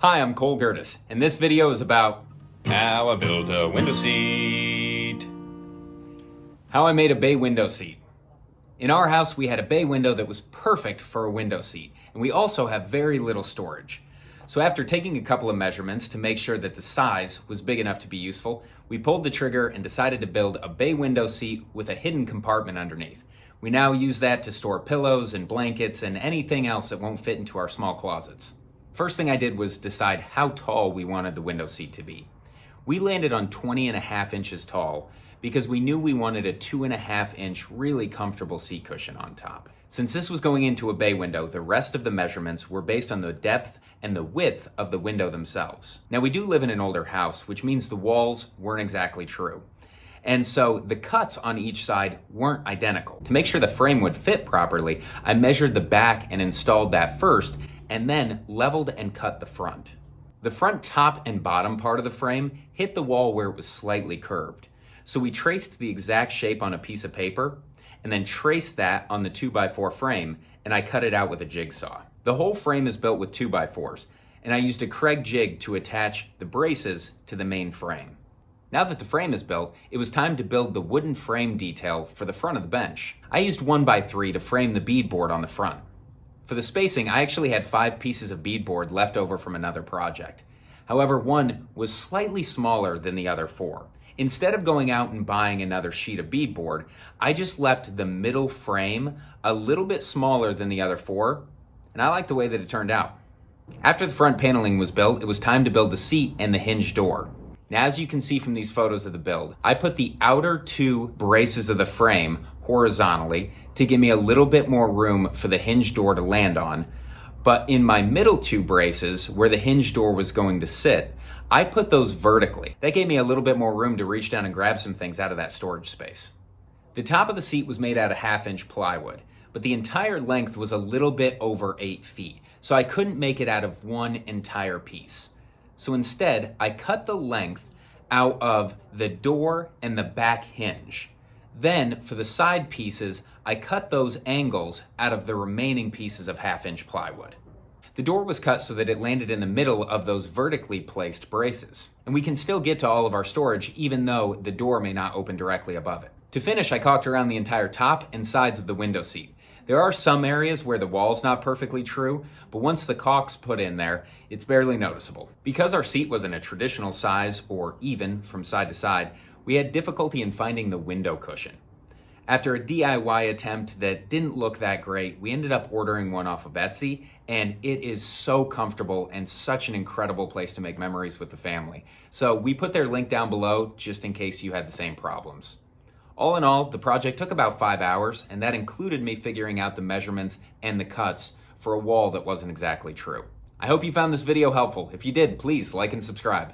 Hi, I'm Cole Gertis, and this video is about how I built a window seat. How I made a bay window seat. In our house, we had a bay window that was perfect for a window seat, and we also have very little storage. So after taking a couple of measurements to make sure that the size was big enough to be useful, we pulled the trigger and decided to build a bay window seat with a hidden compartment underneath. We now use that to store pillows and blankets and anything else that won't fit into our small closets. First thing I did was decide how tall we wanted the window seat to be. We landed on 20.5 inches tall because we knew we wanted a 2.5 inch really comfortable seat cushion on top. Since this was going into a bay window, the rest of the measurements were based on the depth and the width of the window themselves. Now we do live in an older house, which means the walls weren't exactly true. And so the cuts on each side weren't identical. To make sure the frame would fit properly, I measured the back and installed that first, and then leveled and cut the front. The front top and bottom part of the frame hit the wall where it was slightly curved. So we traced the exact shape on a piece of paper and then traced that on the 2x4 frame, and I cut it out with a jigsaw. The whole frame is built with 2x4s, and I used a Kreg jig to attach the braces to the main frame. Now that the frame is built, it was time to build the wooden frame detail for the front of the bench. I used 1x3 to frame the beadboard on the front. For the spacing, I actually had 5 pieces of beadboard left over from another project. However, one was slightly smaller than the other 4. Instead of going out and buying another sheet of beadboard, I just left the middle frame a little bit smaller than the other 4, and I like the way that it turned out. After the front paneling was built, it was time to build the seat and the hinge door. Now, as you can see from these photos of the build, I put the outer 2 braces of the frame horizontally to give me a little bit more room for the hinge door to land on. But in my middle 2 braces, where the hinge door was going to sit, I put those vertically. That gave me a little bit more room to reach down and grab some things out of that storage space. The top of the seat was made out of 1/2 inch plywood, but the entire length was a little bit over 8 feet, so I couldn't make it out of one entire piece. So instead, I cut the length out of the door and the back hinge. Then, for the side pieces, I cut those angles out of the remaining pieces of 1/2 inch plywood. The door was cut so that it landed in the middle of those vertically placed braces. And we can still get to all of our storage even though the door may not open directly above it. To finish, I caulked around the entire top and sides of the window seat. There are some areas where the wall's not perfectly true, but once the caulk's put in there, it's barely noticeable. Because our seat wasn't a traditional size or even from side to side, we had difficulty in finding the window cushion. After a DIY attempt that didn't look that great, we ended up ordering one off of Etsy, and it is so comfortable and such an incredible place to make memories with the family. So we put their link down below just in case you had the same problems. All in all, the project took about 5 hours, and that included me figuring out the measurements and the cuts for a wall that wasn't exactly true. I hope you found this video helpful. If you did, please like and subscribe.